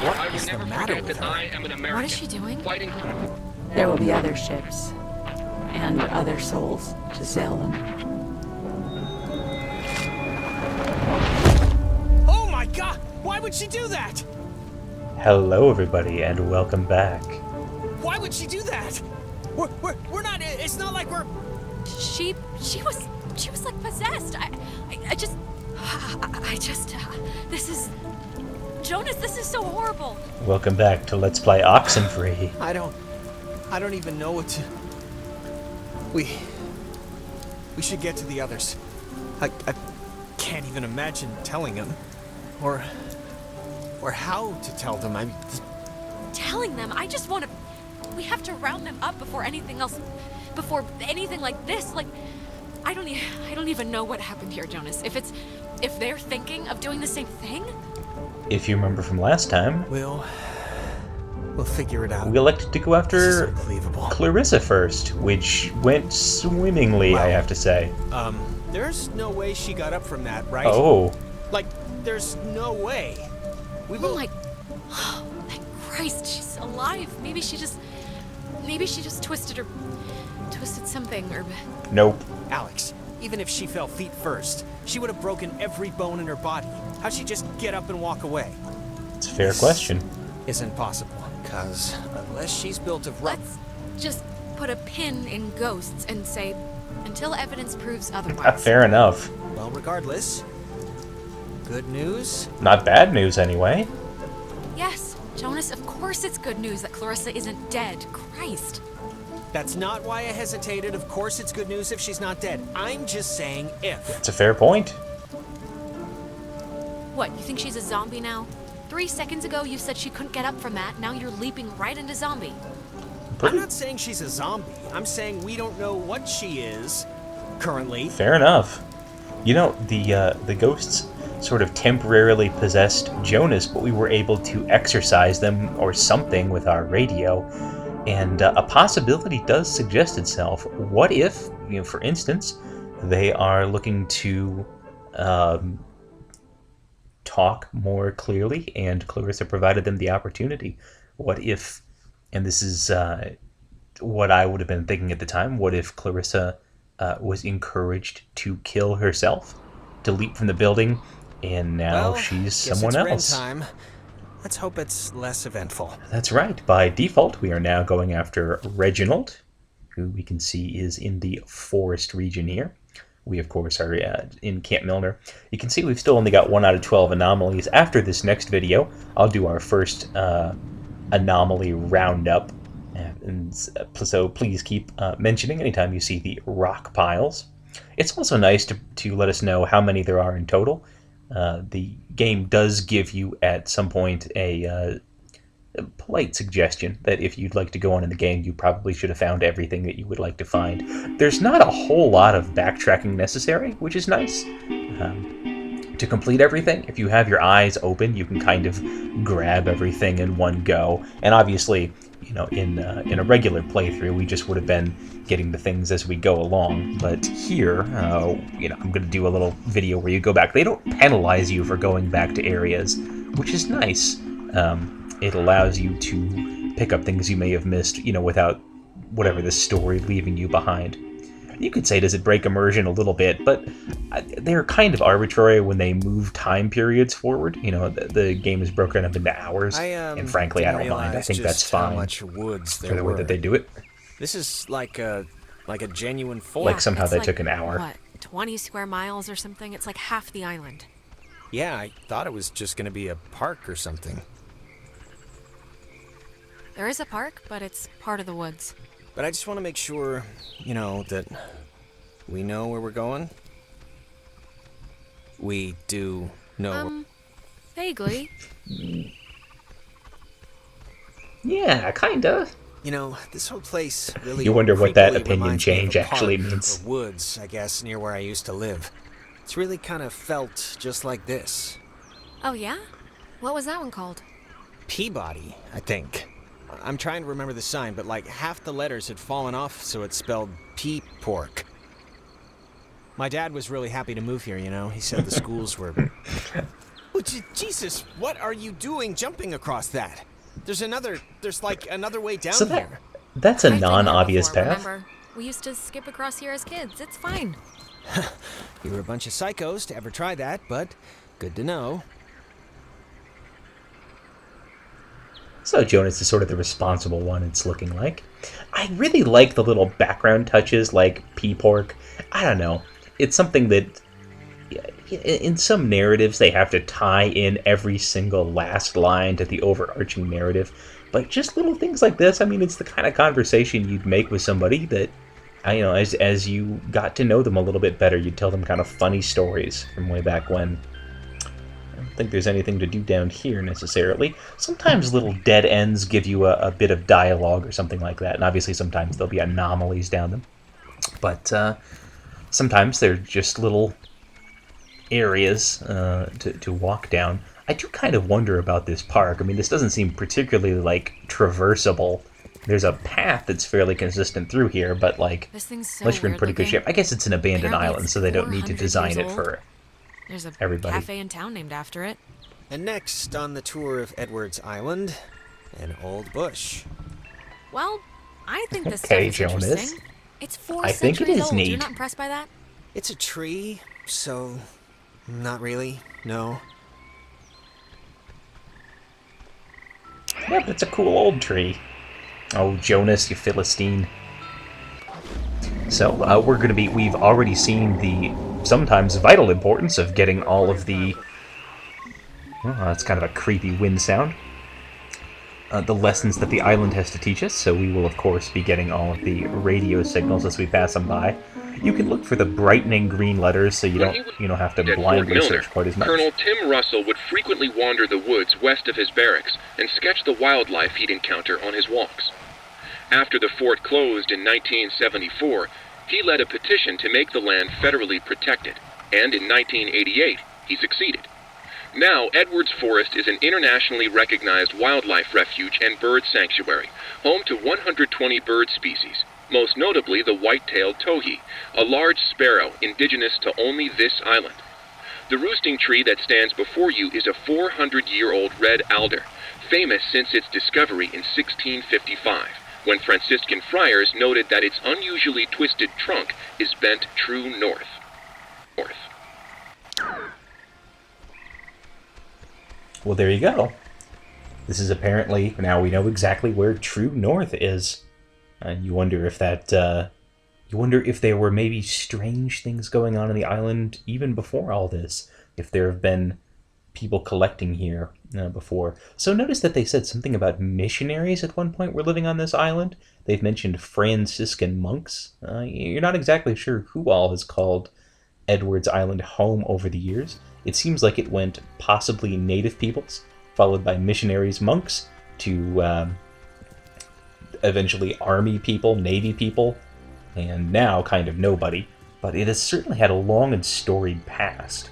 What is the matter with her? What is she doing? There will be other ships and other souls to sail them. Oh my god! Why would she do that? Hello everybody and welcome back. Why would she do that? We're not, it's not like we're... She was like possessed. This is... Jonas, this is so horrible. Welcome back to Let's Play Oxenfree. I don't even know what to... We should get to the others. I can't even imagine telling them. Or how to tell them. Telling them? I just want to... We have to round them up before anything else... Before anything like this. Like, I don't even know what happened here, Jonas. If they're thinking of doing the same thing? If you remember from last time, We'll figure it out. we elected to go after Unbelievable. Clarissa first, which went swimmingly, I have to say. There's no way she got up from that, right? Oh, Like, there's no way. We Oh both... my... Oh, thank Christ, she's alive. Maybe she just twisted something, or... nope. Alex, even if she fell feet first, she would have broken every bone in her body. How'd she just get up and walk away? It's a fair question. Isn't possible, because unless she's built of rubber... Let's just put a pin in ghosts and say, until evidence proves otherwise. Fair enough. Well, regardless, good news? Not bad news anyway. Yes, Jonas, of course it's good news that Clarissa isn't dead. Christ. That's not why I hesitated. Of course it's good news if she's not dead. I'm just saying if. It's a fair point. What, you think she's a zombie now? 3 seconds ago you said she couldn't get up from that, now you're leaping right into zombie. I'm not saying she's a zombie. I'm saying we don't know what she is currently. Fair enough. You know, the ghosts sort of temporarily possessed Jonas, but we were able to exorcise them or something with our radio. And a possibility does suggest itself. What if, for instance, they are looking to talk more clearly, and Clarissa provided them the opportunity? What if, and this is what I would have been thinking at the time, what if Clarissa was encouraged to kill herself, to leap from the building, and now she's someone else? Time. Let's hope it's less eventful. That's right. By default, we are now going after Reginald, who we can see is in the forest region here. We, of course, are in Camp Milner. You can see we've still only got 1 out of 12 anomalies. After this next video, I'll do our first anomaly roundup. And so please keep mentioning anytime you see the rock piles. It's also nice to let us know how many there are in total. The game does give you at some point a polite suggestion that if you'd like to go on in the game, you probably should have found everything that you would like to find. There's not a whole lot of backtracking necessary, which is nice. To complete everything, if you have your eyes open, you can kind of grab everything in one go. And obviously, in a regular playthrough, we just would have been getting the things as we go along. But here, I'm going to do a little video where you go back. They don't penalize you for going back to areas, which is nice. It allows you to pick up things you may have missed, without whatever the story leaving you behind. You could say, does it break immersion a little bit, but they're kind of arbitrary when they move time periods forward. The game is broken up into hours, and frankly, I don't mind. I think that's fine much woods for the way that they do it. This is like a genuine forest. Like somehow they took an hour. What, 20 square miles or something? It's like half the island. Yeah, I thought it was just going to be a park or something. There is a park, but it's part of the woods. But I just want to make sure, that we know where we're going. We do know. Vaguely. Yeah, kinda. This whole place really... You wonder what that creepily opinion reminds me of change a actually park means. or woods, I guess, near where I used to live. It's really kind of felt just like this. Oh, yeah? What was that one called? Peabody, I think. I'm trying to remember the sign, but like half the letters had fallen off, so it spelled pea pork. My dad was really happy to move here, He said the schools were Oh, Jesus, what are you doing jumping across that? There's like another way down So here. that's a I've been here non-obvious before, path. Remember? We used to skip across here as kids. It's fine. You were a bunch of psychos to ever try that, but good to know. So Jonas is sort of the responsible one, it's looking like. I really like the little background touches, like P-Pork. I don't know. It's something that, in some narratives, they have to tie in every single last line to the overarching narrative. But just little things like this, I mean, it's the kind of conversation you'd make with somebody that, as you got to know them a little bit better, you'd tell them kind of funny stories from way back when. I don't think there's anything to do down here necessarily. Sometimes little dead ends give you a bit of dialogue or something like that, and obviously sometimes there'll be anomalies down them. But sometimes they're just little areas to walk down. I do kind of wonder about this park. I mean, this doesn't seem particularly, like, traversable. There's a path that's fairly consistent through here, but, like, This thing's so unless you're in weird pretty good looking. shape. I guess it's an abandoned Apparently island, it's so they don't need to 400 design years it for There's a everybody. cafe in town named after it. And next on the tour of Edwards Island, an old bush. Well, I think this Okay, stuff is Jonas. interesting. It's 4 I think it centuries is old. You're neat. not impressed by that? It's a tree, so not really, no. Yep, it's a cool old tree. Oh, Jonas, you Philistine. So, we've already seen the sometimes vital importance of getting all of the... Well, that's kind of a creepy wind sound. The lessons that the island has to teach us, so we will, of course, be getting all of the radio signals as we pass them by. You can look for the brightening green letters so you don't have to At Fort blindly Milner, search quite as much. Colonel Tim Russell would frequently wander the woods west of his barracks and sketch the wildlife he'd encounter on his walks. After the fort closed in 1974, he led a petition to make the land federally protected, and in 1988, he succeeded. Now, Edwards Forest is an internationally recognized wildlife refuge and bird sanctuary, home to 120 bird species, most notably the white-tailed towhee, a large sparrow indigenous to only this island. The roosting tree that stands before you is a 400-year-old red alder, famous since its discovery in 1655, when Franciscan friars noted that its unusually twisted trunk is bent true north. Well, there you go. This is apparently, now we know exactly where true north is. You wonder if there were maybe strange things going on in the island even before all this. If there have been people collecting here before. So notice that they said something about missionaries at one point were living on this island. They've mentioned Franciscan monks. You're not exactly sure who all has called Edwards Island home over the years. It seems like it went possibly native peoples, followed by missionaries, monks, to eventually army people, navy people, and now kind of nobody. But it has certainly had a long and storied past.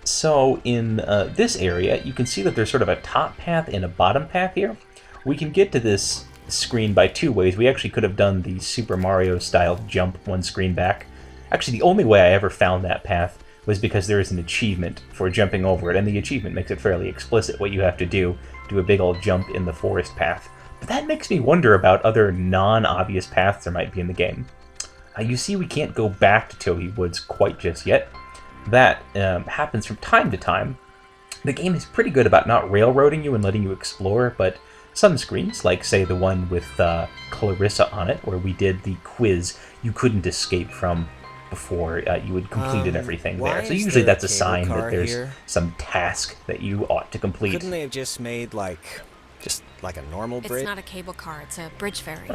So in this area, you can see that there's sort of a top path and a bottom path here. We can get to this screen by two ways. We actually could have done the Super Mario style jump one screen back. Actually, the only way I ever found that path was because there is an achievement for jumping over it, and the achievement makes it fairly explicit what you have to do a big old jump in the forest path. But that makes me wonder about other non-obvious paths there might be in the game. You see we can't go back to Towhee Woods quite just yet. That happens from time to time. The game is pretty good about not railroading you and letting you explore, but some screens, like say the one with Clarissa on it, where we did the quiz you couldn't escape from before you had completed everything there. So usually that's a sign that there's some task that you ought to complete. Couldn't they have just made like a normal bridge? It's not a cable car, it's a bridge ferry.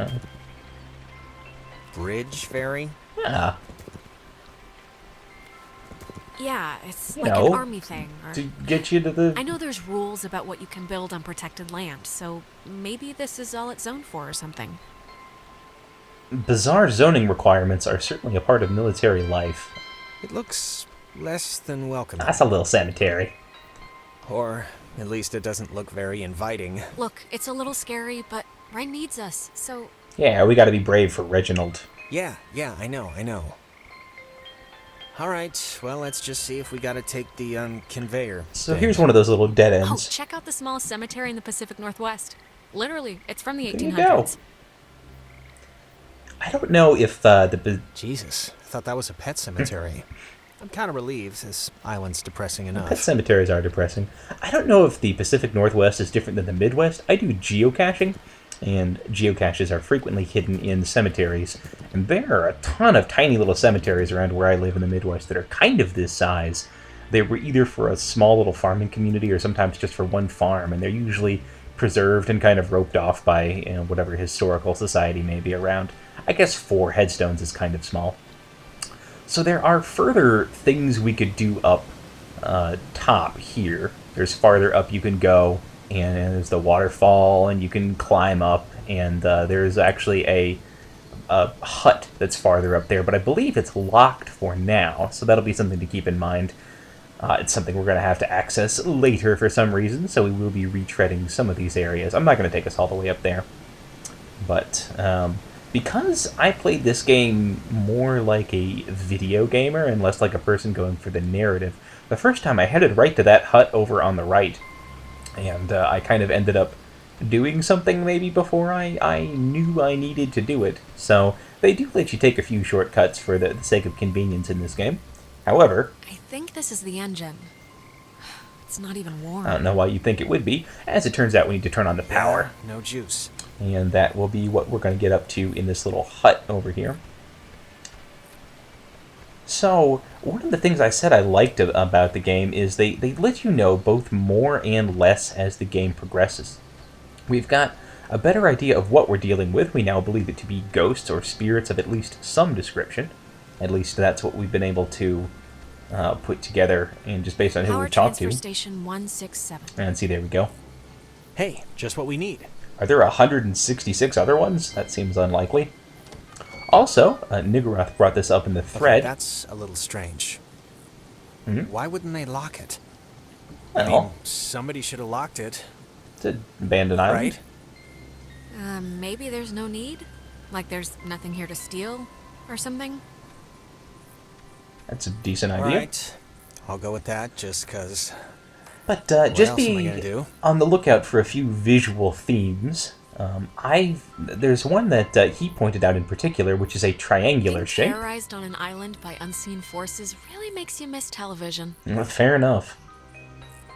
Bridge ferry? Yeah. Yeah, it's like an army thing. Or... to get you to the... I know there's rules about what you can build on protected land, so maybe this is all it's zoned for or something. Bizarre zoning requirements are certainly a part of military life. It looks less than welcoming. That's a little sanitary. Or at least it doesn't look very inviting. Look, it's a little scary, but Ren needs us, so... Yeah, we gotta be brave for Reginald. Yeah, I know. All right, well, let's just see if we gotta take the conveyor. So thing. here's one of those little dead Oh, ends. check out the smallest cemetery in the Pacific Northwest. Literally, it's from the There you 1800s. go. I don't know if Jesus, I thought that was a pet cemetery. I'm kind of relieved. This island's depressing enough. pet cemeteries are depressing. I don't know if the Pacific Northwest is different than the Midwest. I do geocaching, and geocaches are frequently hidden in cemeteries. And there are a ton of tiny little cemeteries around where I live in the Midwest that are kind of this size. They were either for a small little farming community or sometimes just for one farm, and they're usually preserved and kind of roped off by whatever historical society may be around. I guess 4 headstones is kind of small. So there are further things we could do up top here. There's farther up you can go, and there's the waterfall, and you can climb up, and there's actually a hut that's farther up there, but I believe it's locked for now, so that'll be something to keep in mind. It's something we're going to have to access later for some reason, so we will be retreading some of these areas. I'm not going to take us all the way up there, but because I played this game more like a video gamer and less like a person going for the narrative, the first time I headed right to that hut over on the right, and I kind of ended up doing something maybe before I knew I needed to do it. So they do let you take a few shortcuts for the sake of convenience in this game. However, I think this is the engine. It's not even warm. I don't know why you think it would be. As it turns out, we need to turn on the power. No juice. And that will be what we're going to get up to in this little hut over here. So, one of the things I said I liked about the game is they let you know both more and less as the game progresses. We've got a better idea of what we're dealing with. We now believe it to be ghosts or spirits of at least some description. At least that's what we've been able to put together, and just based on who we've talked to. Power transfer station 167. And see, there we go. Hey, just what we need. Are there 166 other ones? That seems unlikely. Also, Niggeroth brought this up in the thread. Okay, that's a little strange. Mhm. Why wouldn't they lock it? Well, Somebody should have locked it, it's an abandoned island. right? Maybe there's no need? Like there's nothing here to steal or something? That's a decent idea. Right. I'll go with that, just because... But What just else am I be gonna do? on the lookout for a few visual themes. There's one that he pointed out in particular, which is a triangular Being shape. terrorized on an island by unseen forces really makes you miss television. Well, fair enough.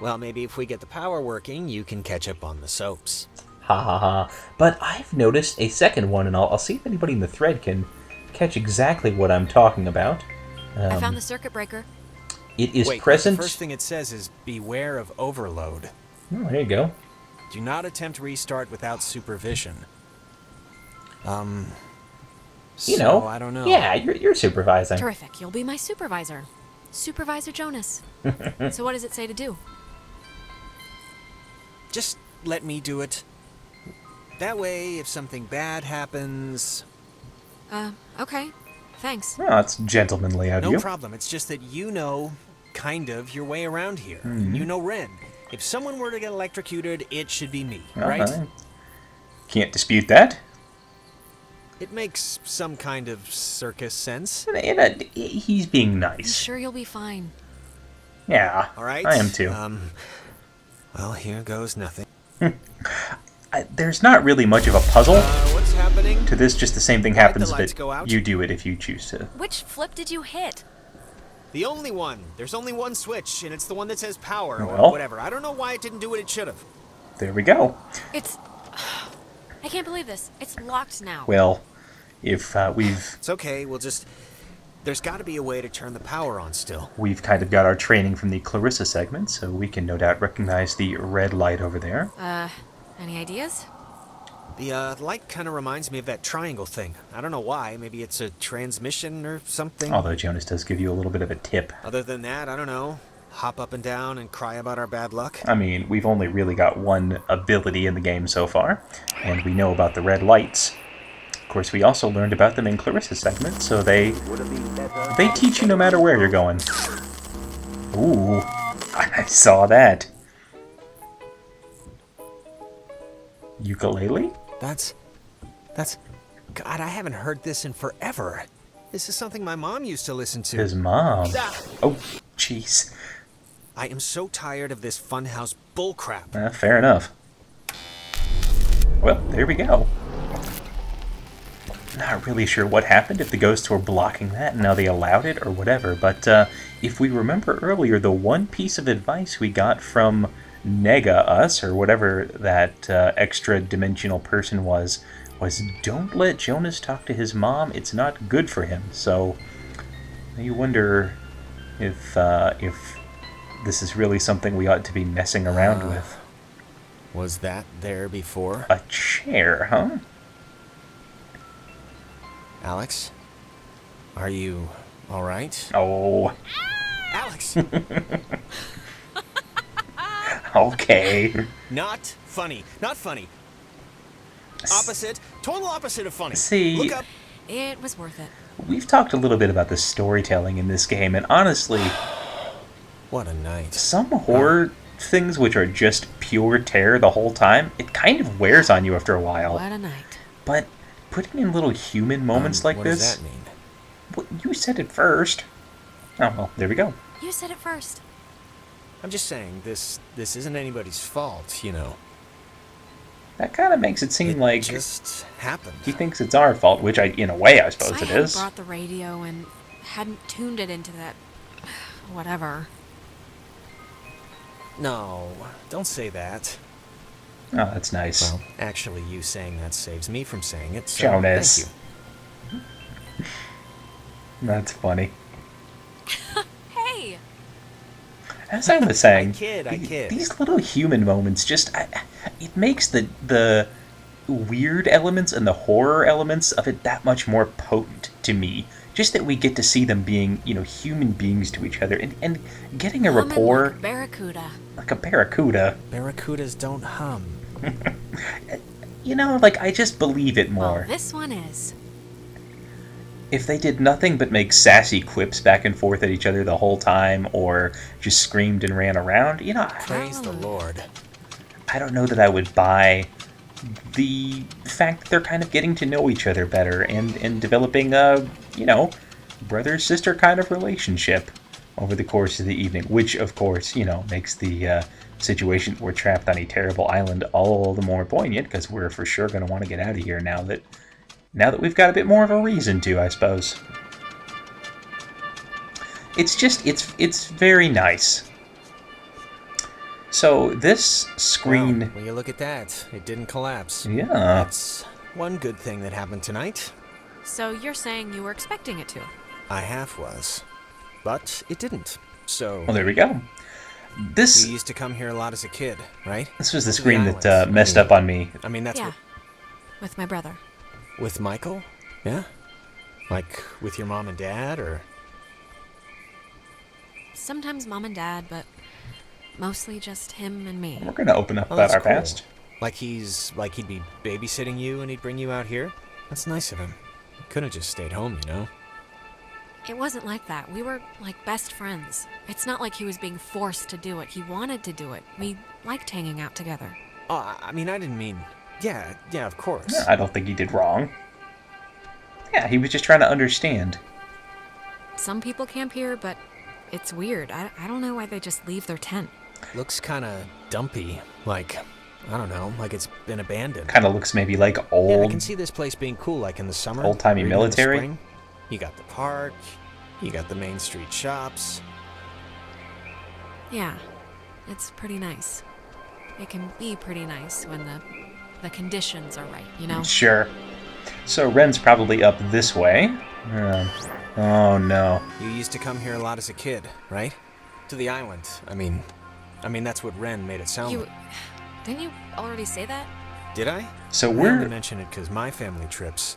Well, maybe if we get the power working, you can catch up on the soaps. Ha ha ha. But I've noticed a second one, and I'll see if anybody in the thread can catch exactly what I'm talking about. I found the circuit breaker. It is Wait, present. the first thing it says is, beware of overload. Oh, there you go. Do not attempt restart without supervision. You know, I don't know. Yeah, you're supervising. Terrific. You'll be my supervisor. Supervisor Jonas. So what does it say to do? Just let me do it. That way, if something bad happens... Okay. Thanks. Well, that's gentlemanly of No you. problem. It's just that you know, kind of, your way around here. Mm-hmm. You know Ren. If someone were to get electrocuted, it should be me, Uh-huh. right? Can't dispute that. It makes some kind of circus sense. And, he's being I'm nice. sure you'll be fine. Yeah, All right? I am too. Well, here goes nothing. There's not really much of a puzzle What's happening? to this, just the same thing Why'd the happens, lights but go out? you do it if you choose to. Which flip did you hit? The only one. There's only one switch, and it's the one that says power, Well. or whatever. I don't know why it didn't do what it should have. There we go. It's... I can't believe this. It's locked now. Well, if we've It's okay, we'll just... There's got to be a way to turn the power on still. kind of got our training from the Clarissa segment, so we can no doubt recognize the red light over there. Any ideas? The light kind of reminds me of that triangle thing. I don't know why. Maybe it's a transmission or something. Although Jonas does give you a little bit of a tip. Other than that, I don't know. Hop up and down and cry about our bad luck. I mean, we've only really got one ability in the game so far, and we know about the red lights. Of course, we also learned about them in Clarissa's segment, so they teach you no matter where you're going. Ooh, I saw that. Ukulele? That's... God, I haven't heard this in forever. This is something my mom used to listen to. His mom. Ah! Oh, jeez. I am so tired of this funhouse bullcrap. Fair enough. Well, there we go. Not really sure what happened, if the ghosts were blocking that and now they allowed it or whatever, but if we remember earlier, the one piece of advice we got from Nega us, or whatever that extra-dimensional person was don't let Jonas talk to his mom. It's not good for him. So you wonder if this is really something we ought to be messing around with. Was that there before? A chair, huh? Alex? Are you alright? Oh, Alex! okay. Not funny. Not funny. Opposite. Total opposite of funny. See, Look up. It was worth it. we've talked a little bit about the storytelling in this game, and honestly, What a night. some horror things which are just pure terror the whole time, it kind of wears on you after a while. What a night. But putting in little human moments like what this... does that mean? Well, you said it first. Oh, well, there we go. You said it first. I'm just saying, this isn't anybody's fault, you know. That kind of makes it seem like just happened. he thinks it's our fault, which in a way, I If suppose I it hadn't is. brought the radio and hadn't tuned it into that... whatever. No, don't say that. Oh, that's nice. Well, actually, you saying that saves me from saying it, so Jonas. thank you. That's funny. Hey! As I was saying, I kid. these little human moments just... it makes the weird elements and the horror elements of it that much more potent to me. Just that we get to see them being, human beings to each other and getting a Humming rapport like a barracuda. like a barracuda. Barracudas don't hum. I just believe it more. Well, this one is. If they did nothing but make sassy quips back and forth at each other the whole time, or just screamed and ran around, Praise the Lord. I don't know that I would buy the fact that they're kind of getting to know each other better and developing a, brother-sister kind of relationship over the course of the evening, which, of course, makes the situation that we're trapped on a terrible island all the more poignant, because we're for sure going to want to get out of here now that we've got a bit more of a reason to, I suppose. It's very nice. So this screen... Well, will you look at that? It didn't collapse. Yeah. That's one good thing that happened tonight. So you're saying you were expecting it to? I half was. But it didn't. So... Well, there we go. This... You used to come here a lot as a kid, right? This was the To the screen that islands. messed up on me. I mean, that's Yeah. With my brother. With Michael? Yeah? Like, with your mom and dad, or...? Sometimes mom and dad, but mostly just him and me. We're going to open up Oh, about that's our cool. past. Like he'd be babysitting you and he'd bring you out here? That's nice of him. He could have just stayed home, you know? It wasn't like that. We were like best friends. It's not like he was being forced to do it. He wanted to do it. We liked hanging out together. Oh, I mean, I didn't mean... Yeah, of course. Yeah, I don't think he did wrong. Yeah, he was just trying to understand. Some people camp here, but it's weird. I don't know why they just leave their tent. Looks kind of dumpy. Like, I don't know, like it's been abandoned. Kind of looks maybe like Yeah, I old... can see this place being cool, like in the summer. Old-timey or even in the military. spring. You got the park, you got the main street shops. Yeah, it's pretty nice. It can be pretty nice when the conditions are right, you know? Sure. So Ren's probably up this way. Oh no. You used to come here a lot as a kid, right? To the island. I mean, that's what Ren made it sound like. Didn't you already say that? Did I? So I we're... had to mention it because my family trips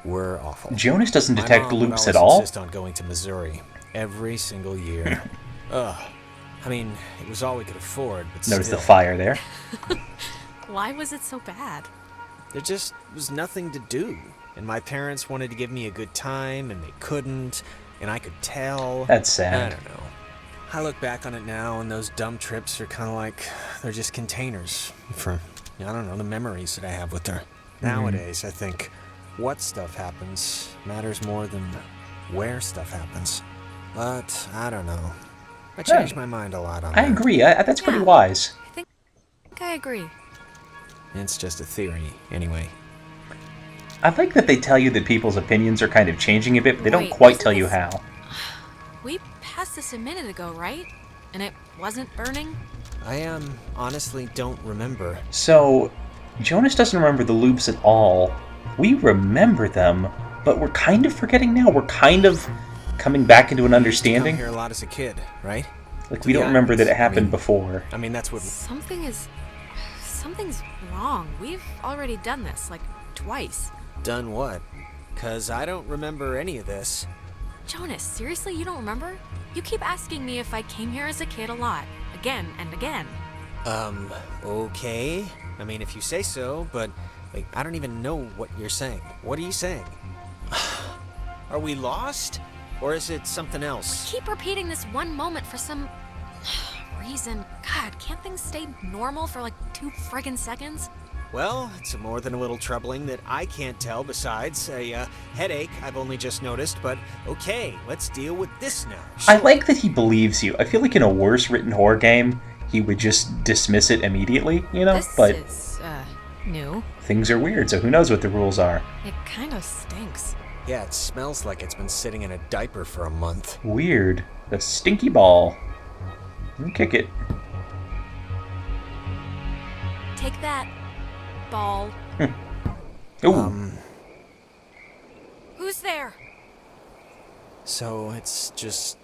were awful. Jonas doesn't My detect mom would loops at always all? insist on going to Missouri every single year. Ugh. I mean, it was all we could afford, but Notice still. the fire there. Why was it so bad? There just was nothing to do. And my parents wanted to give me a good time, and they couldn't, and I could tell. That's I sad. don't know. I look back on it now, and those dumb trips are kind of like, they're just containers for, I don't know, the memories that I have with her. Nowadays, I think what stuff happens matters more than where stuff happens. But, I don't know. I changed my mind a lot on I that. agree. That's pretty Yeah. wise. I think I agree. It's just a theory, anyway. I like that they tell you that people's opinions are kind of changing a bit, but they don't Wait, quite wasn't tell you this- how. We passed this a minute ago, right? And it wasn't burning? I, honestly don't remember. So, Jonas doesn't remember the loops at all. We remember them, but we're kind of forgetting now. We're kind of coming back into an Come understanding. here a lot as a kid, right? Like, To we be don't remember that it honest, I happened mean- before. I mean, that's what... Something's wrong. We've already done this, like, twice. Done what? 'Cause I don't remember any of this. Jonas, seriously, you don't remember? You keep asking me if I came here as a kid a lot. Again and again. Okay. I mean, if you say so, but, like, I don't even know what you're saying. What are you saying? Are we lost? Or is it something else? Keep repeating this one moment for some reason. God, can't things stay normal for like 2 friggin' seconds? Well, it's more than a little troubling that I can't tell besides a, headache I've only just noticed, but okay, let's deal with this now. I like that he believes you. I feel like in a worse written horror game, he would just dismiss it immediately, you know? This But is, new. things are weird, so who knows what the rules are. It kind of stinks. Yeah, it smells like it's been sitting in a diaper for a month. Weird. The stinky ball. Kick it. Take that, ball. Ooh. Who's there? So it's just...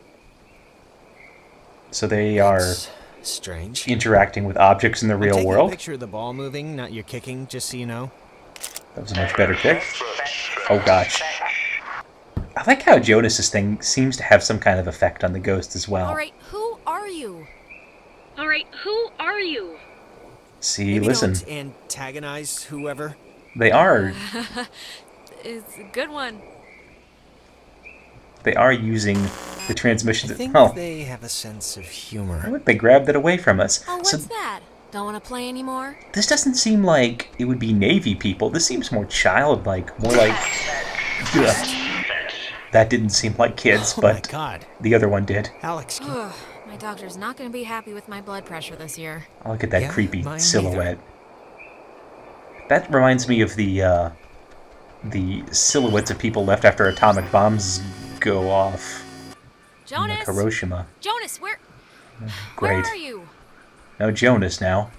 So they are it's strange. interacting with objects in the I'm real taking a world. picture of the ball moving, not your kicking, just so you know. That was a much better pick. Oh gosh. I like how Jonas's thing seems to have some kind of effect on the ghost as well. Alright, who are you? See, Maybe listen, don't antagonize whoever. they are It's a good one. using the transmission. I think Oh, they have a sense of humor. look, they grabbed it away from us. Oh, what's So that? Don't want to play anymore? this doesn't seem like it would be Navy people. This seems more childlike, more like. Ugh. That didn't seem like kids, Oh my but god. the other one did. Alex, Ugh, my doctor's not going to be happy with my blood pressure this year. Oh, look at that Yeah, creepy mine silhouette. That reminds me of the silhouettes of people left after atomic bombs go off in like Jonas! Hiroshima. Jonas, where Great. are you? No Jonas now.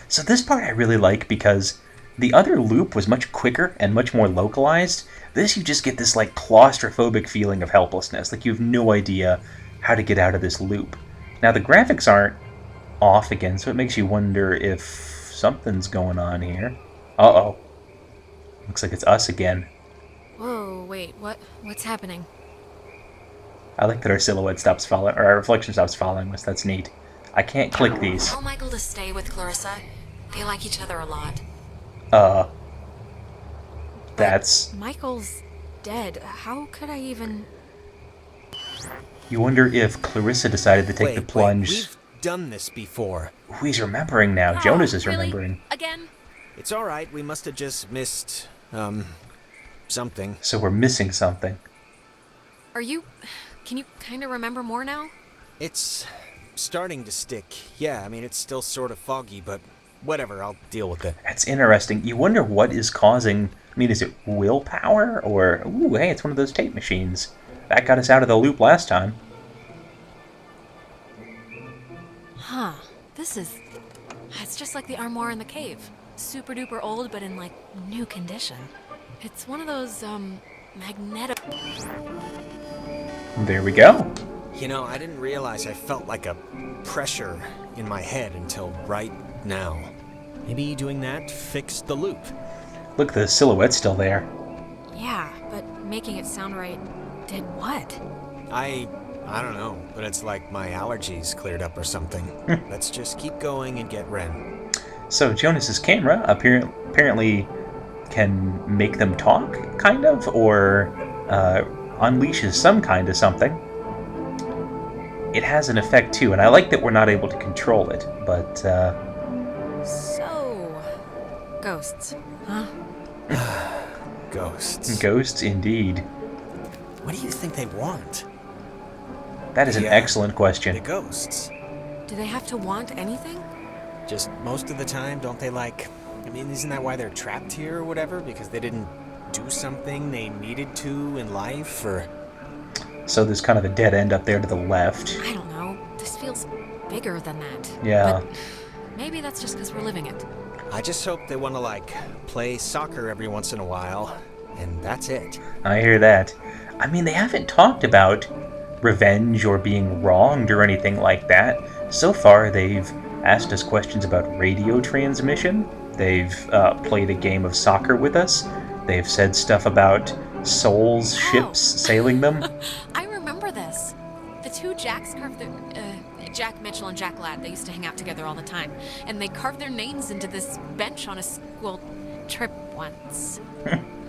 So this part I really like because the other loop was much quicker and much more localized. This you just get this like claustrophobic feeling of helplessness. Like you have no idea how to get out of this loop. Now the graphics aren't off again, so it makes you wonder if something's going on here. Uh-oh. Looks like it's us again. Whoa, wait, what's happening? I like that our silhouette stops following, or our reflection stops following us. That's neat. I can't click these. Tell Michael to stay with Clarissa. They like each other a lot. That's... Michael's dead. How could I even... You wonder if Clarissa decided to take the plunge. we've done this before. Ooh, he's remembering now. Oh, Jonas is really? remembering. Again? It's alright, we must have just missed, something. So we're missing something. Are you... Can you kind of remember more now? It's starting to stick. Yeah, I mean, it's still sort of foggy, but whatever, I'll deal with it. That's interesting. You wonder what is causing... I mean, is it willpower? Or... Ooh, hey, it's one of those tape machines. That got us out of the loop last time. Huh. This is... It's just like the armoire in the cave. Super duper old, but in, like, new condition. It's one of those, magnetic... There we go. You know, I didn't realize I felt like a pressure in my head until right now. Maybe doing that fixed the loop. Look, the silhouette's still there. Yeah, but making it sound right did what? I don't know, but it's like my allergies cleared up or something. Let's just keep going and get Ren. So Jonas's camera apparently can make them talk, kind of, or unleashes some kind of something. It has an effect too, and I like that we're not able to control it, but So... Ghosts, huh? Ghosts. ghosts indeed. What do you think they want? That is an Yeah. excellent The question. ghosts. Do they have to want anything? Just most of the time, don't they I mean, isn't that why they're trapped here or whatever? Because they didn't do something they needed to in life, or... So there's kind of a dead end up there to the left. I don't know. This feels bigger than that. Yeah. But maybe that's just because we're living it. I just hope they want to, play soccer every once in a while, and that's it. I hear that. I mean, they haven't talked about revenge or being wronged or anything like that. So far, they've asked us questions about radio transmission. They've played a game of soccer with us. They've said stuff about souls, ships, sailing them. I remember this. The two Jacks carved their... Jack Mitchell and Jack Ladd, they used to hang out together all the time. And they carved their names into this bench on a school trip once.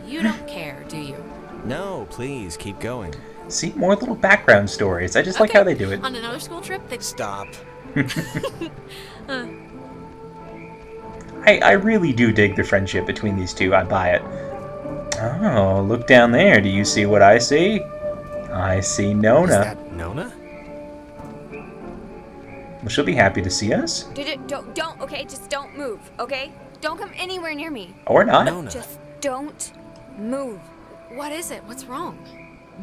You don't care, do you? No, please, keep going. See, more little background stories. I just like how they do it. On another school trip, they... Stop. I really do dig the friendship between these two. I buy it. Oh, look down there. Do you see what I see? I see Nona. Is that Nona? Well, she'll be happy to see us. Don't, okay? Just don't move, okay? Don't come anywhere near me. Or not. Nona. Just don't move. What is it? What's wrong?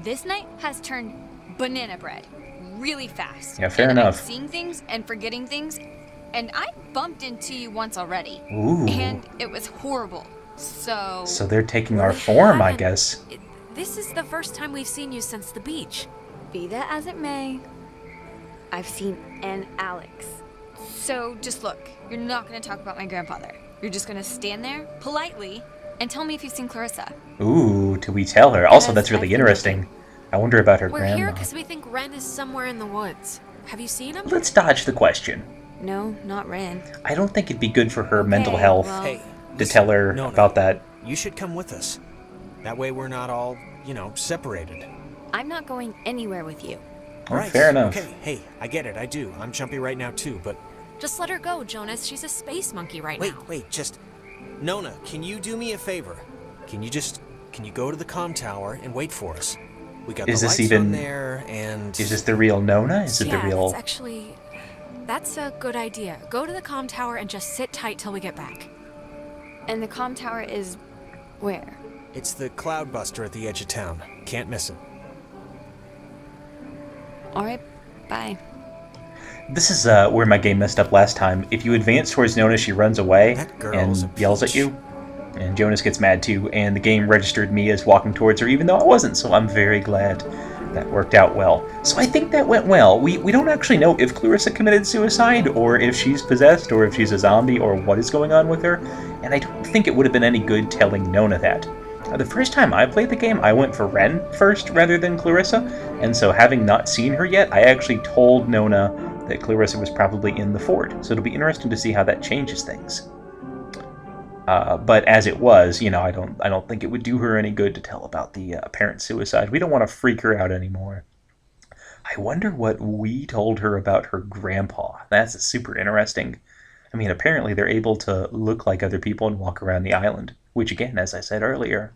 This night has turned banana bread really fast. Yeah, fair and enough. I'm seeing things and forgetting things, and I bumped into you once already. Ooh. And it was horrible. So So they're taking our form, I haven't. guess. This is the first time we've seen you since the beach. be that as it may, I've seen an Alex. So just look, you're not going to talk about my grandfather. You're just going to stand there politely and tell me if you've seen Clarissa. Ooh, till we tell her. Also, Yes, that's I really think interesting. I wonder about her We're grandma. here because we think Ren is somewhere in the woods. Have you seen him? Let's dodge the question. No, not Ren. I don't think it'd be good for her Okay, mental health well- Hey, to tell her Nona, about that. You should come with us. That way we're not all, separated. I'm not going anywhere with you. Oh, Right. fair enough. Okay, hey, I get it, I do. I'm jumpy right now too, but Just let her go, Jonas. She's a space monkey right now. wait, just... Nona, can you do me a favor? Can you go to the comm tower and wait for us? We got Is the this lights even- on there, and... Is this the real Nona? Is it Yeah, the real... that's a good idea. Go to the comm tower and just sit tight till we get back. And the comm tower is where? It's the Cloudbuster at the edge of town. Can't miss it. All right, bye. This is where my game messed up last time. If you advance towards Nona, she runs away That girl's and a yells at peach. you. And Jonas gets mad too, and the game registered me as walking towards her, even though I wasn't, so I'm very glad that worked out well. So I think that went well. We don't actually know if Clarissa committed suicide, or if she's possessed, or if she's a zombie, or what is going on with her, and I don't think it would have been any good telling Nona that. The first time I played the game, I went for Ren first rather than Clarissa, and so having not seen her yet, I actually told Nona that Clarissa was probably in the fort, so it'll be interesting to see how that changes things. But as it was, I don't think it would do her any good to tell about the apparent suicide. We don't want to freak her out anymore. I wonder what we told her about her grandpa. That's super interesting. I mean, apparently they're able to look like other people and walk around the island, which again, as I said earlier,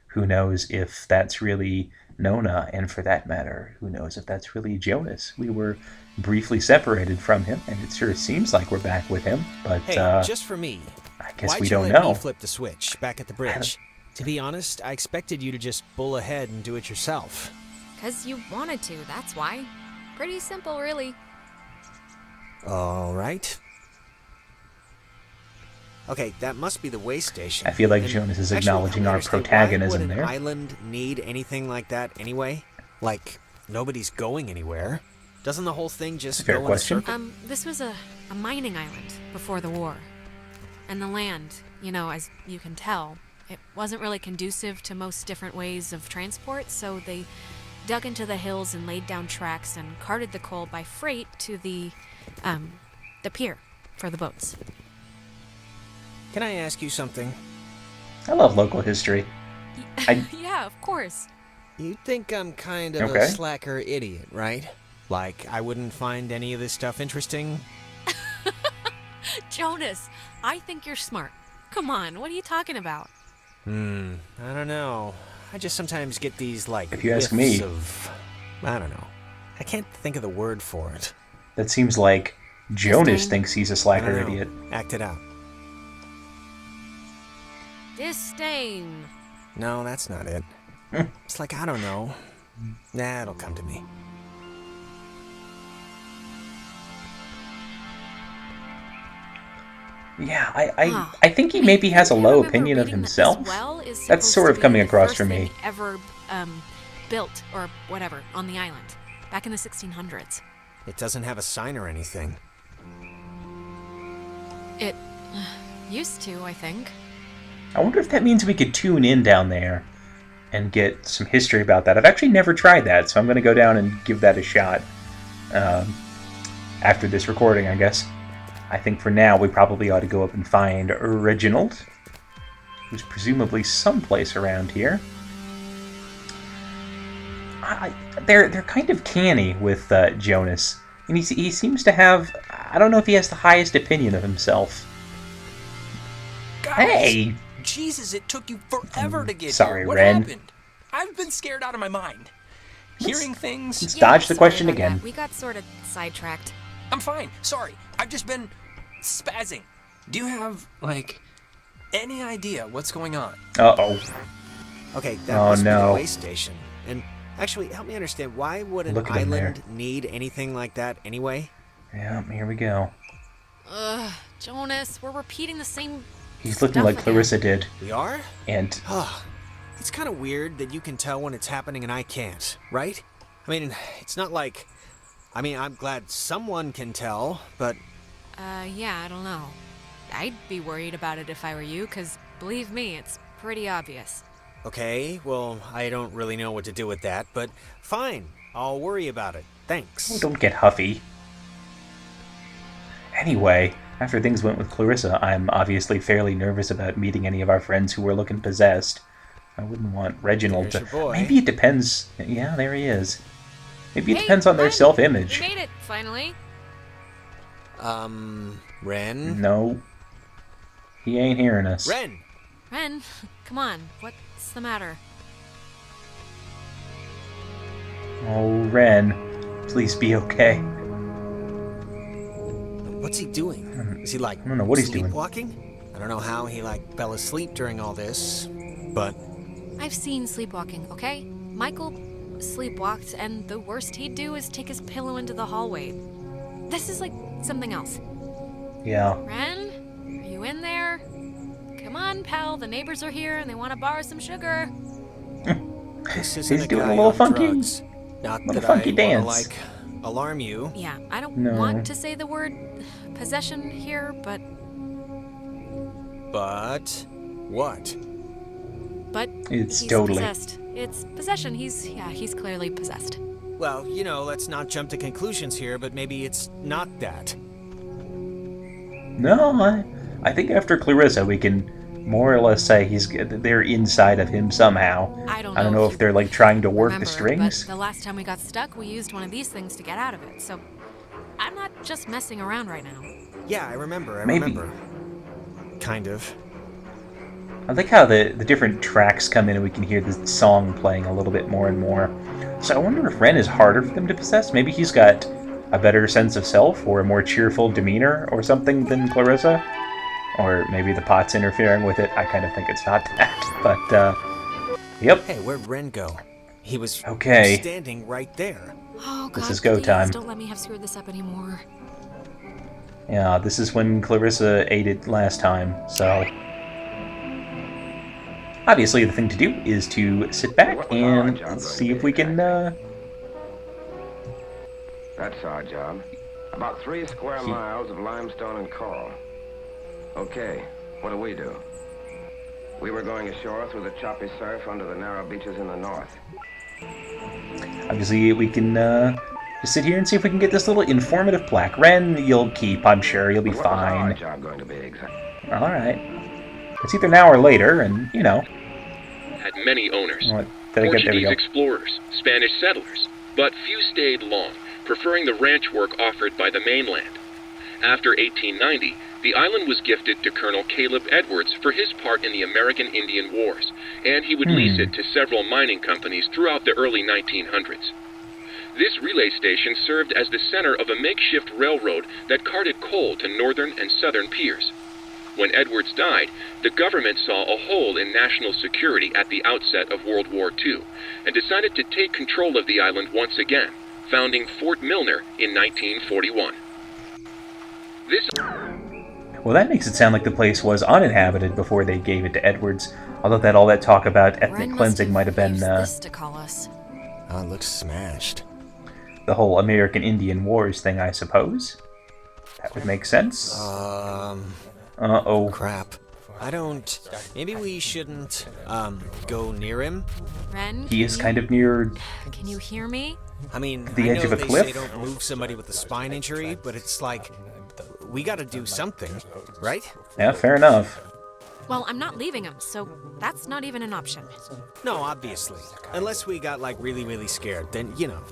who knows if that's really Nona, and for that matter, who knows if that's really Jonas. We were briefly separated from him, and it sure seems like we're back with him, but Hey, just for me. I guess Why'd we you don't let know. me flip the switch back at the bridge? To be honest, I expected you to just bull ahead and do it yourself. Because you wanted to, that's why. Pretty simple, really. All right. Okay, that must be the way station. I feel like And Jonas is actually, acknowledging help me our understand, protagonism why would there. an island need anything like that anyway? Like, nobody's going anywhere. Doesn't the whole thing just Fair go question. in a circle? This was a mining island before the war. And the land, as you can tell, it wasn't really conducive to most different ways of transport, so they dug into the hills and laid down tracks and carted the coal by freight to the pier for the boats. Can I ask you something? I love local history. Yeah, of course. You think I'm kind of Okay. a slacker idiot, right? Like, I wouldn't find any of this stuff interesting? Jonas, I think you're smart. Come on, what are you talking about? I don't know. I just sometimes get these, like, If you ask whiffs me. of... I don't know. I can't think of the word for it. That seems like Jonas Disdain. thinks he's a I slacker don't know. idiot. Act it out. Disdain. No, that's not it. It's like, I don't know. Nah, it'll come to me. Yeah, I think he maybe has a low opinion of himself. That's sort of coming across for me. Ever built or whatever on the island back in the 1600s. It doesn't have a sign or anything. It used to, I think. I wonder if that means we could tune in down there and get some history about that. I've actually never tried that, so I'm going to go down and give that a shot after this recording, I guess. I think for now we probably ought to go up and find Reginald, who's presumably someplace around here. They're kind of canny with Jonas, and he seems to have, I don't know if he has the highest opinion of himself. Guys, Hey! Jesus, it took you forever to get Sorry, here. What Ren. happened? I've been scared out of my mind. Hearing things. Let's dodge the sorry question about again. that. We got sort of sidetracked. I'm fine. Sorry. I've just been spazzing. Do you have, like, any idea what's going on? Uh-oh. Okay, that Oh, must be no. the way station. And actually, help me understand, why would an Look at him there. island need anything like that anyway? Yeah, here we go. Ugh, Jonas, we're repeating the same He's looking stuff like again. Clarissa did. We are? And It's kind of weird that you can tell when it's happening and I can't, right? I mean, it's not like... I mean, I'm glad someone can tell, but... Yeah, I don't know. I'd be worried about it if I were you, because believe me, it's pretty obvious. Okay, well, I don't really know what to do with that, but fine. I'll worry about it. Thanks. oh, don't get huffy. Anyway, after things went with Clarissa, I'm obviously fairly nervous about meeting any of our friends who are looking possessed. I wouldn't want Reginald There's to... your boy. Maybe it depends... Yeah, there he is. Maybe it Hey, depends on their Ren, self-image. You made it, finally. Ren? No. He ain't hearing us. Ren! Ren, come on. What's the matter? Oh, Ren. Please be okay. What's he doing? Is he like I don't know what he's doing. sleepwalking? I don't know how he like fell asleep during all this, but I've seen sleepwalking, okay? Michael sleepwalked, and the worst he'd do is take his pillow into the hallway. This is like something else. Yeah. Ren, are you in there? Come on, pal. The neighbors are here, and they want to borrow some sugar. this isn't He's a doing a guy little on funky- drugs. Not little that funky I dance. wanna, like, alarm you. Yeah, I don't No. want to say the word possession here, but But what? It's he's totally... possessed. It's possession. He's clearly possessed. Well, you know, let's not jump to conclusions here, but maybe it's not that. No, I think after Clarissa we can more or less say they're inside of him somehow. I don't know if they're like trying to work remember, the strings. But the last time we got stuck, we used one of these things to get out of it. So I'm not just messing around right now. Yeah, I remember. Maybe. Kind of. I like how the different tracks come in and we can hear the song playing a little bit more and more. So I wonder if Ren is harder for them to possess. Maybe he's got a better sense of self or a more cheerful demeanor or something than Clarissa. Or maybe the pot's interfering with it. I kind of think it's not that. But, yep. Hey, where'd Ren go? He was Okay. standing right there. Oh, God, This is go please time. Don't let me have screwed this up anymore. Yeah, this is when Clarissa ate it last time, so... Obviously, the thing to do is to sit back and see if we can, That's our job. About 3 square miles of limestone and coral. Okay, what do? We were going ashore through the choppy surf under the narrow beaches in the north. Obviously, we can, just sit here and see if we can get this little informative plaque. Ren, you'll keep, I'm sure. You'll be What was our fine. job going to be exactly? Alright. It's either now or later, and, you know... Had many owners. What, did I get, there we Portuguese go. explorers, Spanish settlers, but few stayed long, preferring the ranch work offered by the mainland. After 1890, The island was gifted to Colonel Caleb Edwards for his part in the American Indian Wars, and he would lease it to several mining companies throughout the early 1900s. This relay station served as the center of a makeshift railroad that carted coal to northern and southern piers. When Edwards died, the government saw a hole in national security at the outset of World War II and decided to take control of the island once again, founding Fort Milner in 1941. Well, that makes it sound like the place was uninhabited before they gave it to Edwards, although all that talk about ethnic cleansing might have been this to call us. Oh, it looks smashed. the whole American Indian Wars thing, I suppose. That would make sense. Uh-oh. Crap. I don't... Maybe we shouldn't, go near him? Ren, He is kind of near... Can you hear me? I mean, The edge of a they cliff? say don't move somebody with a spine injury, but it's like... We gotta do something, right? Yeah, fair enough. Well, I'm not leaving him, so that's not even an option. No, obviously. Unless we got, like, really, really scared, then, you know.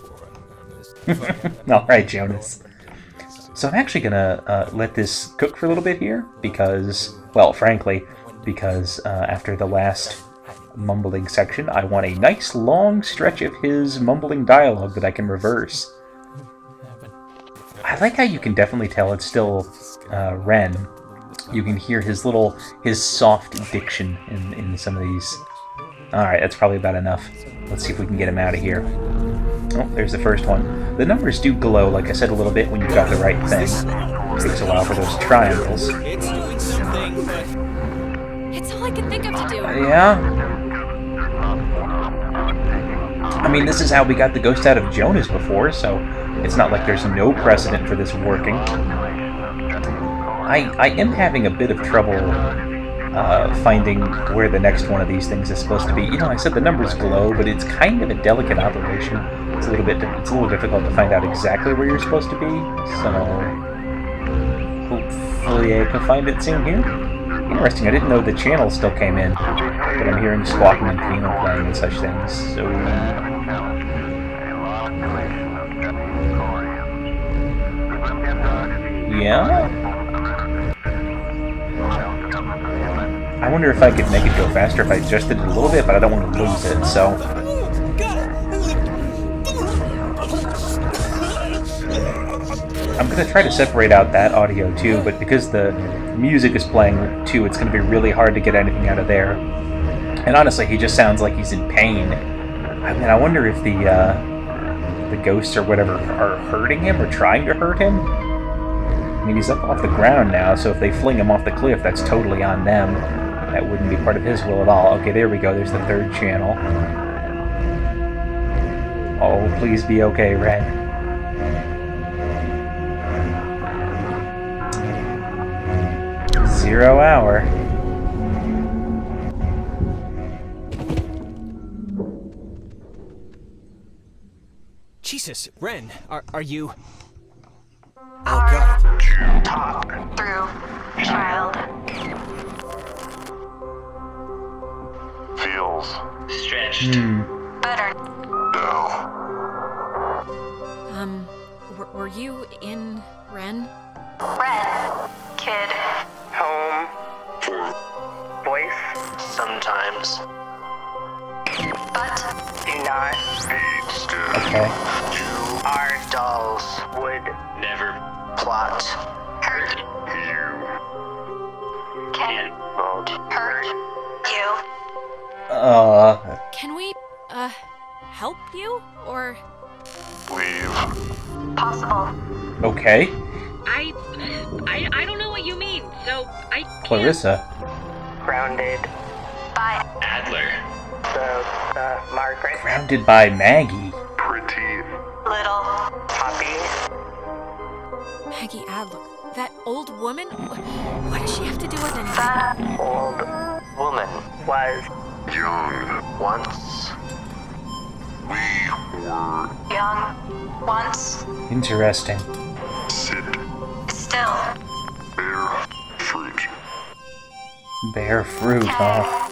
Alright, Jonas. So I'm actually gonna let this cook for a little bit here, because, well, frankly, because after the last mumbling section, I want a nice long stretch of his mumbling dialogue that I can reverse. I like how you can definitely tell it's still Ren. You can hear his soft diction in some of these. Alright, that's probably about enough. Let's see if we can get him out of here. Oh, there's the first one. The numbers do glow, like I said, a little bit when you've got the right thing. Takes a while for those triangles. It's doing something, but... It's all I can think of to do. Yeah? I mean, this is how we got the ghost out of Jonas before, so it's not like there's no precedent for this working. I am having a bit of trouble finding where the next one of these things is supposed to be. You know, I said the numbers glow, but it's kind of a delicate operation. It's a little difficult to find out exactly where you're supposed to be, so hopefully I can find it soon here. Interesting, I didn't know the channel still came in, but I'm hearing squawking and piano playing and such things, so... Yeah? I wonder if I could make it go faster if I adjusted it a little bit, but I don't want to lose it, so... I'm going to try to separate out that audio too, but because the music is playing too, it's going to be really hard to get anything out of there. And honestly, he just sounds like he's in pain. I mean, I wonder if the ghosts or whatever are hurting him or trying to hurt him. I mean, he's up off the ground now, so if they fling him off the cliff, that's totally on them. That wouldn't be part of his will at all. Okay, there we go. There's the third channel. Oh, please be okay, Ren. 0 hour. Jesus, Ren, are you... Oh, God. Talk through, child. Feels Stretched. Better. No. Were you in Ren? Red. Kid. Home. Voice. Sometimes. But. Do not. Be still. Okay. You Our dolls. Would. never plot. Hurt. You Can. won't. Hurt. You. Can we, help you? Or... Leave. Possible. Okay. I don't know what you mean, so I can't... Clarissa. Grounded. By. Adler. The Margaret. Grounded by Maggie. Pretty. Little. Poppy. Maggie Adler. That old woman? What does she have to do with anything? The Old woman. was Young. Once. We were. young. Once. Interesting. Sit. Still. Bear. Fruit. Bear fruit, huh?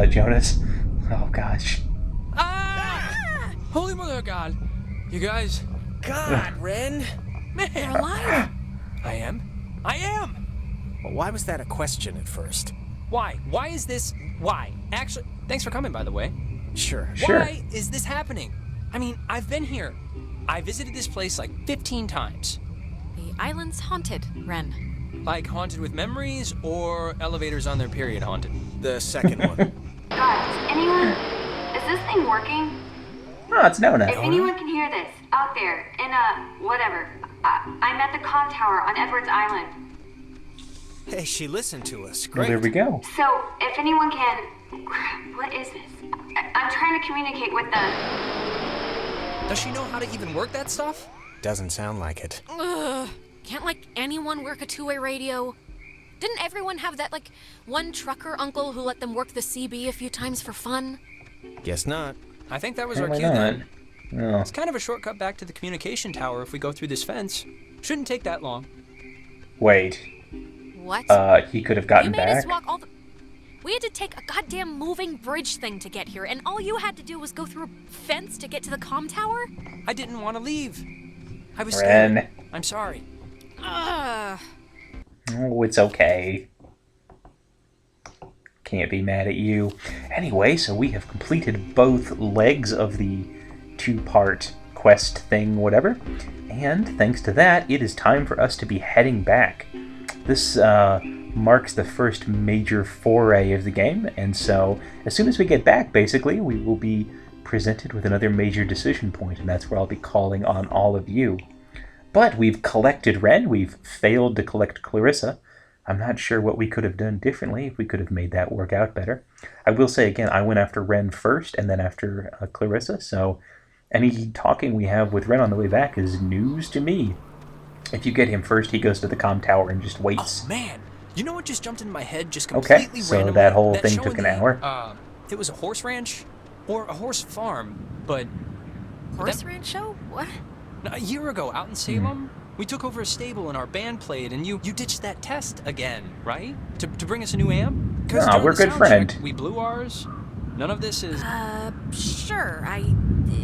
Jonas? Oh, gosh. Ah! Holy Mother of God! You guys, God, Ren! You're alive? I am. Well, why was that a question at first? Why? Why is this? Why? Actually, thanks for coming, by the way. Sure. Why is this happening? I mean, I've been here. I visited this place like 15 times. The island's haunted, Ren. Like haunted with memories or elevators on their period haunted? The second one. Guys, anyone? Is this thing working? Oh, it's Nona. If anyone can hear this, out there, in whatever. I'm at the comm tower on Edwards Island. Hey, she listened to us. Well, Great. there we go. So, if anyone can... What is this? I'm trying to communicate with them. Does she know how to even work that stuff? Doesn't sound like it. Ugh. Can't, like, anyone work a two-way radio? Didn't everyone have that, like, one trucker uncle who let them work the CB a few times for fun? Guess not. I think that was our Apparently cue not. then. No. It's kind of a shortcut back to the communication tower if we go through this fence. Shouldn't take that long. Wait. What? He could have You gotten made back. us walk all the... We had to take a goddamn moving bridge thing to get here, and all you had to do was go through a fence to get to the comm tower? I didn't want to leave. I was Ren. scared. I'm sorry. Ugh. Oh, it's okay. Can't be mad at you. Anyway, so we have completed both legs of the two-part quest thing, whatever. And thanks to that, it is time for us to be heading back. This marks the first major foray of the game, and so as soon as we get back, basically, we will be presented with another major decision point, and that's where I'll be calling on all of you. But we've collected Ren, we've failed to collect Clarissa. I'm not sure what we could have done differently, if we could have made that work out better. I will say again, I went after Ren first, and then after Clarissa, so any talking we have with Ren on the way back is news to me. If you get him first, he goes to the comm tower and just waits. Oh, man. You know what just jumped into my head just Okay, completely so randomly? that whole thing show took in an the, hour? It was a horse ranch? Or a horse farm, but... Horse ranch show? What? A year ago, out in Salem, we took over a stable and our band played, and you ditched that test again, right? To bring us a new amp? 'Cause Ah, during we're the good sound friend. check, we blew ours. None of this is... Sure.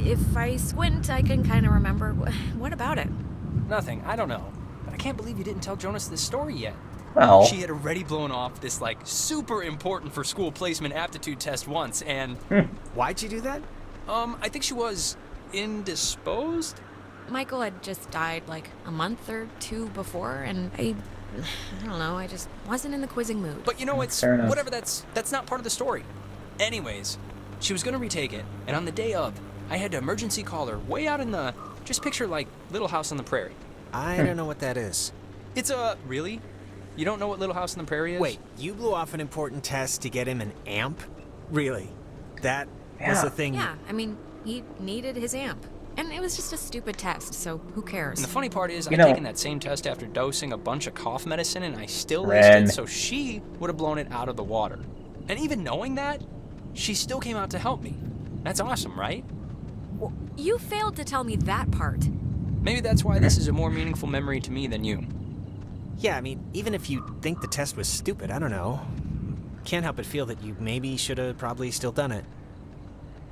If I squint, I can kind of remember. What about it? Nothing. I don't know. But I can't believe you didn't tell Jonas this story yet. Well, She had already blown off this, like, super important for school placement aptitude test once, and... Why'd you do that? I think she was indisposed? Michael had just died like a month or two before, and I don't know, I just wasn't in the quizzing mood. But you know, it's Fair enough. whatever, that's not part of the story. Anyways, she was gonna retake it, and on the day of, I had to emergency call her way out in the... Just picture, like, Little House on the Prairie. I don't know what that is. It's a... Really? You don't know what Little House on the Prairie is? Wait, you blew off an important test to get him an amp? Really? That was Yeah. the thing? Yeah, I mean, he needed his amp. And it was just a stupid test, so who cares? And the funny part is, You I'd know- taken that same test after dosing a bunch of cough medicine, and I still Ren. aced it, so she would have blown it out of the water. And even knowing that, she still came out to help me. That's awesome, right? Well, you failed to tell me that part. Maybe that's why this is a more meaningful memory to me than you. Yeah, I mean, even if you think the test was stupid, I don't know. Can't help but feel that you maybe should have probably still done it.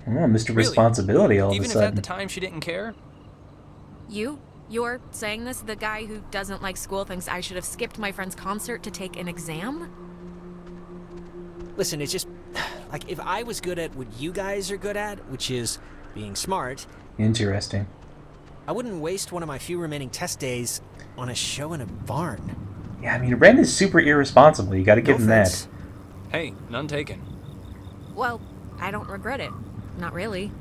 oh, Mr. Really? Responsibility all Even of a if at sudden. the time she didn't care? You're saying this? The guy who doesn't like school thinks I should have skipped my friend's concert to take an exam? Listen, it's just... Like, if I was good at what you guys are good at, which is being smart, Interesting. I wouldn't waste one of my few remaining test days on a show in a barn. Yeah, I mean, Ren is super irresponsible. You gotta give him that. Hey, none taken. Well, I don't regret it. Not really.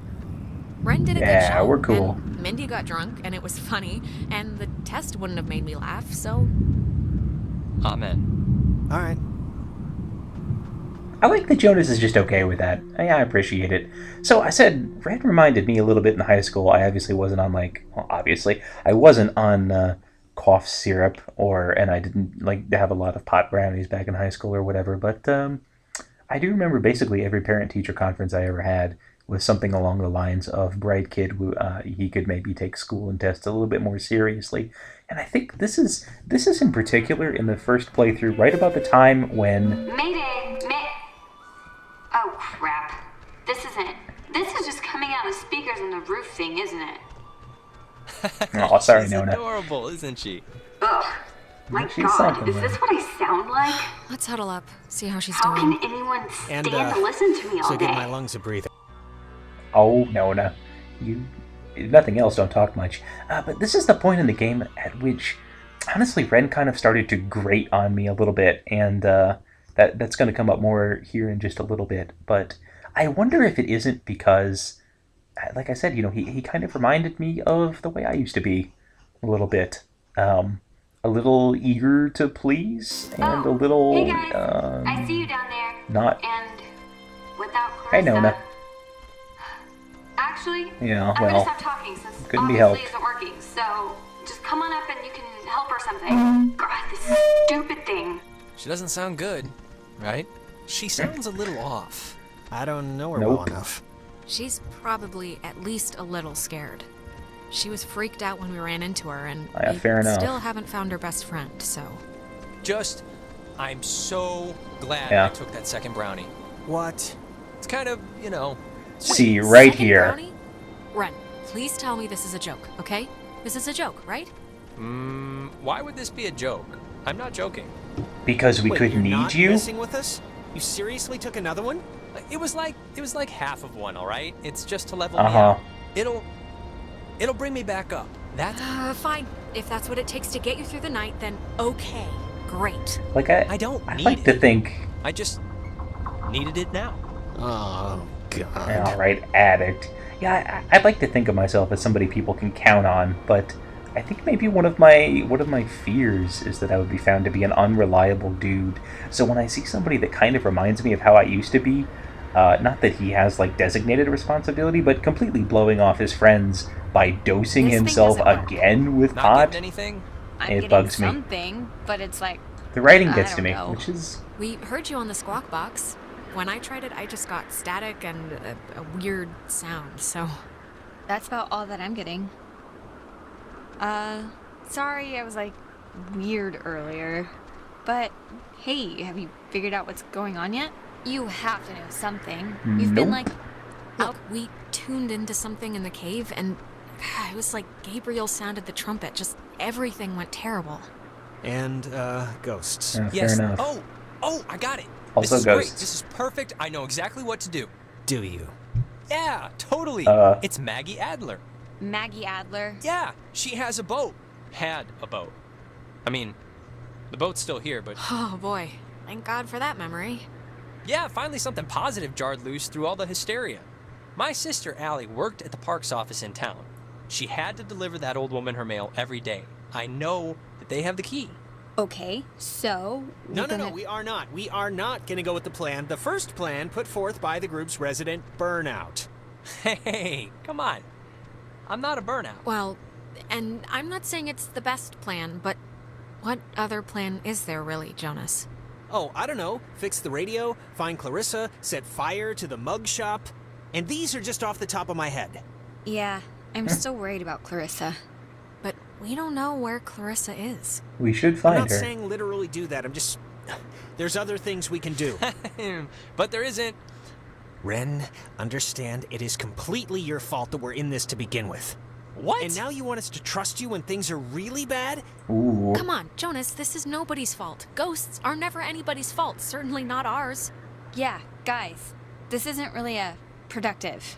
Ren did a good Yeah, show. we're cool. And Mindy got drunk, and it was funny, and the test wouldn't have made me laugh, so... Amen. All right. I like that Jonas is just okay with that. I appreciate it. So I said, Ren reminded me a little bit in high school. I obviously wasn't on, like, well, obviously, I wasn't on cough syrup, and I didn't, like, have a lot of pot brownies back in high school or whatever, but I do remember basically every parent-teacher conference I ever had was something along the lines of bright kid, he could maybe take school and tests a little bit more seriously. And I think this is in particular in the first playthrough, right about the time when... Mayday! Oh, crap. This is just coming out of speakers on the roof thing, isn't it? Oh, sorry, She's Nona. adorable, isn't she? Ugh. My She's God, something, is this man. what I sound like? Let's huddle up, see how she's How doing. can anyone stand And, to listen to me all So day? give my lungs a breather. Oh, Nona. You, if nothing else, don't talk much. But this is the point in the game at which, honestly, Ren kind of started to grate on me a little bit, and that's going to come up more here in just a little bit. But I wonder if it isn't because, like I said, he kind of reminded me of the way I used to be a little bit. A little eager to please, and a little, Hey guys, I see you down there. not... And without Clarissa... Hey, Nona. Actually, Yeah, I'm gonna well, stop talking since couldn't be obviously helped. isn't working. So just come on up and you can help or something. God, this stupid thing. She doesn't sound good, right? She sounds a little off. I don't know her Nope. well enough. She's probably at least a little scared. She was freaked out when we ran into her, and Yeah, we fair enough. still haven't found her best friend, so... I'm so glad Yeah. I took that second brownie. What? It's kind of, See, right Second here. brownie? Ren, please tell me this is a joke, okay? This is a joke, right? why would this be a joke? I'm not joking. Because we Wait, could you're need not you? messing with us? You seriously took another one? It was like half of one, all right? It's just to level Uh-huh. me out. It'll bring me back up. That's Fine. If that's what it takes to get you through the night, then okay. Great. Like, I don't I need like it. to think... I just needed it now. Oh, God. All right, addict. Yeah, I'd like to think of myself as somebody people can count on, but I think maybe one of my fears is that I would be found to be an unreliable dude. So when I see somebody that kind of reminds me of how I used to be, not that he has like designated responsibility, but completely blowing off his friends by dosing This thing himself doesn't work. again with Not pot, getting anything? I'm it getting bugs me. something, but it's like The writing I gets to don't me, know. which is... We heard you on the squawk box. When I tried it, I just got static and a weird sound, so... that's about all that I'm getting. Sorry, I was like weird earlier. But hey, have you figured out what's going on yet? You have to know something. You've been Nope. like Look, we tuned into something in the cave, and it was like Gabriel sounded the trumpet. Just everything went terrible. And, ghosts. Fair Yes. enough. Oh, I got it. Also this is great. ghosts. This is perfect. I know exactly what to do. Do you? Yeah, totally. It's Maggie Adler. Maggie Adler. Yeah, she has a boat. Had a boat. I mean, the boat's still here, but Oh boy, thank God for that memory. yeah, finally something positive jarred loose through all the hysteria. My sister Allie worked at the parks office in town. She had to deliver that old woman her mail every day. I know that they have the key. Okay, so No, we are not. We are not going to go with the plan. The first plan put forth by the group's resident Burnout. Hey, come on. I'm not a burnout. Well, and I'm not saying it's the best plan, but what other plan is there really, Jonas? Oh, I don't know. Fix the radio, find Clarissa, set fire to the mug shop. And these are just off the top of my head. Yeah, I'm still worried about Clarissa. But we don't know where Clarissa is. We should I'm find not her. saying literally do that. I'm just... There's other things we can do. But there isn't. Ren, understand it is completely your fault that we're in this to begin with. What? And now you want us to trust you when things are really bad? Ooh. Come on, Jonas, this is nobody's fault. Ghosts are never anybody's fault, certainly not ours. Yeah, guys, this isn't really a productive.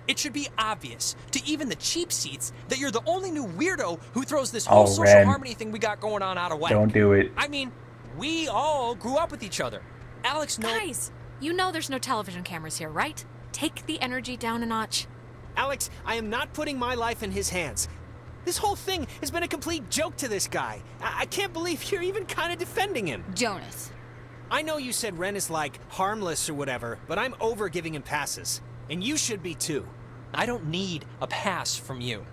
It should be obvious to even the cheap seats that you're the only new weirdo who throws this Oh, whole social Ren. harmony thing we got going on out of whack. Don't do it. I mean, we all grew up with each other. Alex knows. Guys, you know there's no television cameras here, right? Take the energy down a notch. Alex, I am not putting my life in his hands. This whole thing has been a complete joke to this guy. I can't believe you're even kind of defending him. Jonas. I know you said Ren is like harmless or whatever, but I'm over giving him passes. And you should be too. I don't need a pass from you.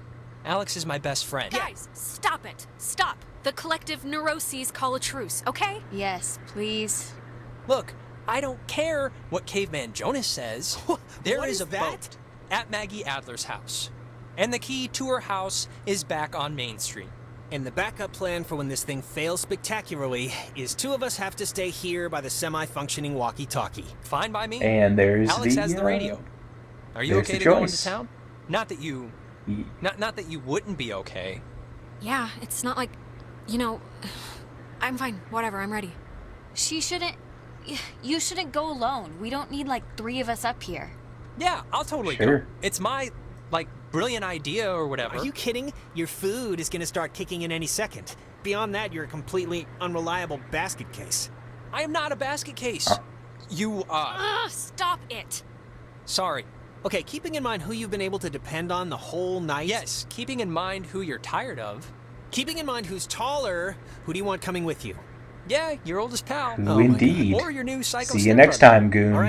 Alex is my best friend. Guys, stop it. Stop. The collective neuroses call a truce, okay? Yes, please. Look, I don't care what Caveman Jonas says. There What is is a that? boat at Maggie Adler's house. And the key to her house is back on Main Street. And the backup plan for when this thing fails spectacularly is two of us have to stay here by the semi-functioning walkie-talkie. Fine by me. And there's Alex the, has the radio. Are you there's okay the to go choice. into town? Not that you Not that you wouldn't be okay. Yeah, it's not like, you know, I'm fine. Whatever, I'm ready. She shouldn't... You shouldn't go alone. We don't need, like, 3 of us up here. Yeah, I'll totally Sure. go. It's my, like, brilliant idea or whatever. Are you kidding? Your food is gonna start kicking in any second. Beyond that, you're a completely unreliable basket case. I am not a basket case. You, Ugh, stop it. Sorry. Okay, keeping in mind who you've been able to depend on the whole night. Yes, keeping in mind who you're tired of. Keeping in mind who's taller, who do you want coming with you? Yeah, your oldest pal. Who Oh my indeed? Or your new psycho See you next stepbrother. time, goons. All right.